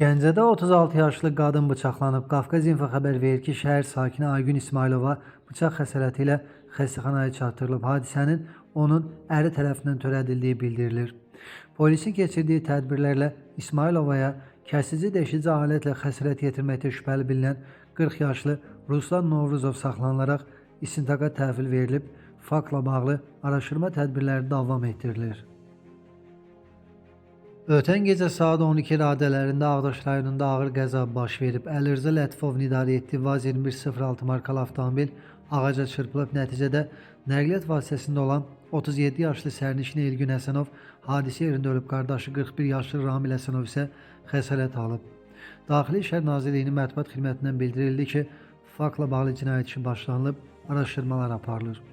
Gəncədə 36 yaşlı qadın bıçaqlanıb. Qafqaz İnfo xəbər verir ki, şəhər sakini Aygün İsmailova bıçaq xəsarəti ilə xəstəxanaya çatdırılıb. Hadisənin onun əri tərəfindən törədildiyi bildirilir. Polisin keçirdiyi tədbirlərlə İsmailovaya kəsici deşici alətlə xəsarət yetirməkdə şübhəli bilinən 40 yaşlı Ruslan Novruzov saxlanılaraq istintaqa təhvil verilib. Faktla bağlı araşdırma tədbirləri davam etdirilir. Ötən gecə saat 12 radələrində Ağdaş rayonunda ağır qəza baş verib. Əlirza Lətifov idarə etdiyi VAZ 2106 markalı avtomobil ağaca çırpılıb. Nəticədə nəqliyyat vasitəsində olan 37 yaşlı sərnişin Elgün Həsənov hadisə yerində ölüb. Qardaşı 41 yaşlı Ramil Həsənov isə xəsarət alıb. Daxili İşlər Nazirliyinin mətbuat xidmətindən bildirildi ki, faktla bağlı cinayət işi başlanılıb, araşdırmalar aparılır.